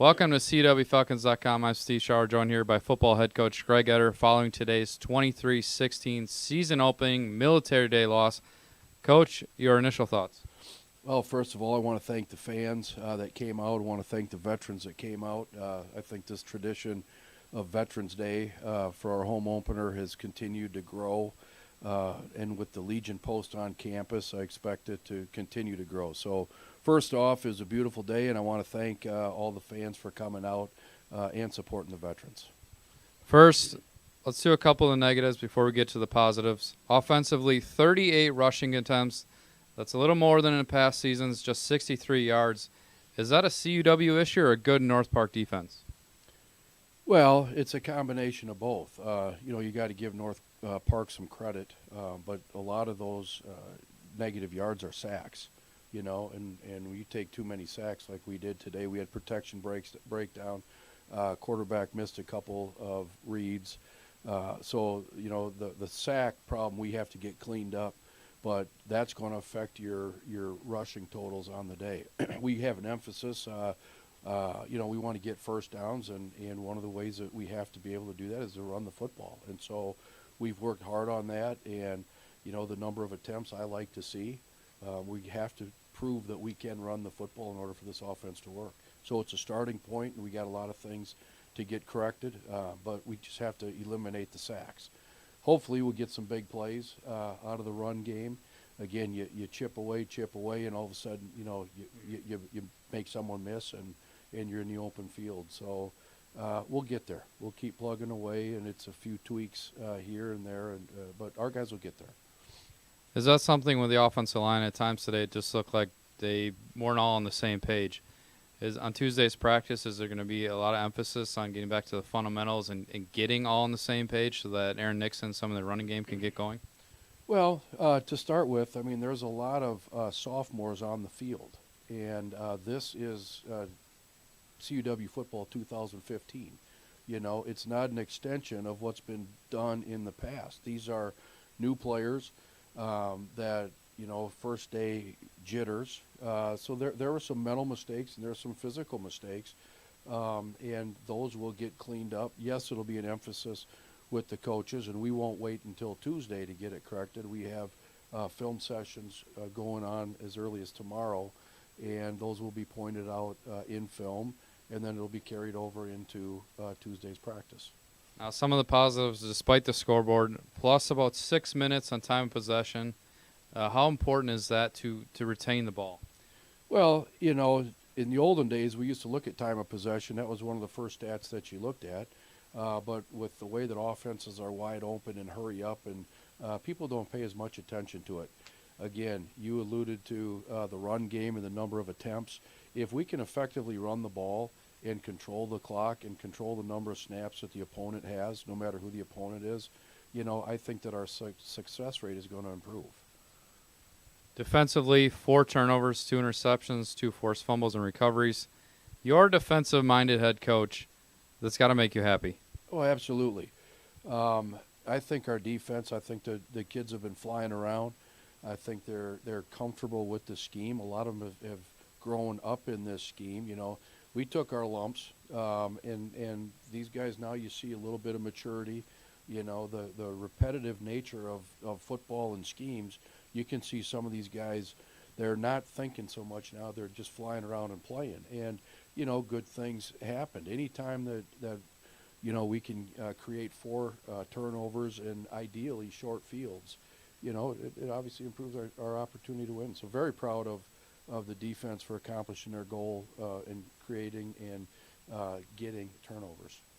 Welcome to CWFalcons.com. I'm Steve Schauer, joined here by football head coach Greg Etter following today's 23-16 season opening Military Day loss. Coach, your initial thoughts? Well, first of all, I want to thank the fans that came out. I want to thank the veterans that came out. I think this tradition of Veterans Day for our home opener has continued to grow. And with the Legion Post on campus, I expect it to continue to grow. So first off, it was a beautiful day, and I want to thank all the fans for coming out and supporting the veterans. First, let's do a couple of negatives before we get to the positives. Offensively, 38 rushing attempts. That's a little more than in past seasons, just 63 yards. Is that a CUW issue or a good North Park defense? Well, it's a combination of both. You got to give North Park some credit, but a lot of those negative yards are sacks, and when you take too many sacks like we did today, we had protection breakdown. Quarterback missed a couple of reads. So the sack problem we have to get cleaned up, but that's going to affect your rushing totals on the day. We have an emphasis. We want to get first downs, and one of the ways that we have to be able to do that is to run the football. And so we've worked hard on that, and, the number of attempts I like to see. We have to prove that we can run the football in order for this offense to work. So it's a starting point, and we got a lot of things to get corrected, but we just have to eliminate the sacks. Hopefully we'll get some big plays out of the run game. Again, you chip away, and all of a sudden, you make someone miss, and you're in the open field. So we'll get there. We'll keep plugging away, and it's a few tweaks here and there, but our guys will get there. Is that something with the offensive line at times today? It just looked like they weren't all on the same page. On Tuesday's practice, is there going to be a lot of emphasis on getting back to the fundamentals and getting all on the same page so that Aaron Nixon, some of the running game, can get going? Well, to start with, there's a lot of sophomores on the field, and this is CUW football 2015. It's not an extension of what's been done in the past. These are new players that, first day jitters. So there were some mental mistakes and there are some physical mistakes, and those will get cleaned up. Yes, it'll be an emphasis with the coaches, and we won't wait until Tuesday to get it corrected. We have film sessions going on as early as tomorrow, and those will be pointed out in film, and then it'll be carried over into Tuesday's practice. Now, some of the positives, despite the scoreboard, plus about 6 minutes on time of possession. How important is that to retain the ball? Well, in the olden days, we used to look at time of possession. That was one of the first stats that you looked at. But with the way that offenses are wide open and hurry up, and people don't pay as much attention to it. Again, you alluded to the run game and the number of attempts. If we can effectively run the ball and control the clock and control the number of snaps that the opponent has, no matter who the opponent is, I think that our success rate is going to improve. Defensively, 4 turnovers, 2 interceptions, 2 forced fumbles and recoveries. You're a defensive-minded head coach. That's got to make you happy. Oh, absolutely. I think our defense, I think the kids have been flying around. I think they're comfortable with the scheme. A lot of them have grown up in this scheme. We took our lumps, and these guys now you see a little bit of maturity. The repetitive nature of football and schemes, you can see some of these guys, they're not thinking so much now. They're just flying around and playing. And, good things happened. Anytime that we can create 4 turnovers and ideally short fields, it obviously improves our opportunity to win. So very proud of the defense for accomplishing their goal in creating and getting turnovers.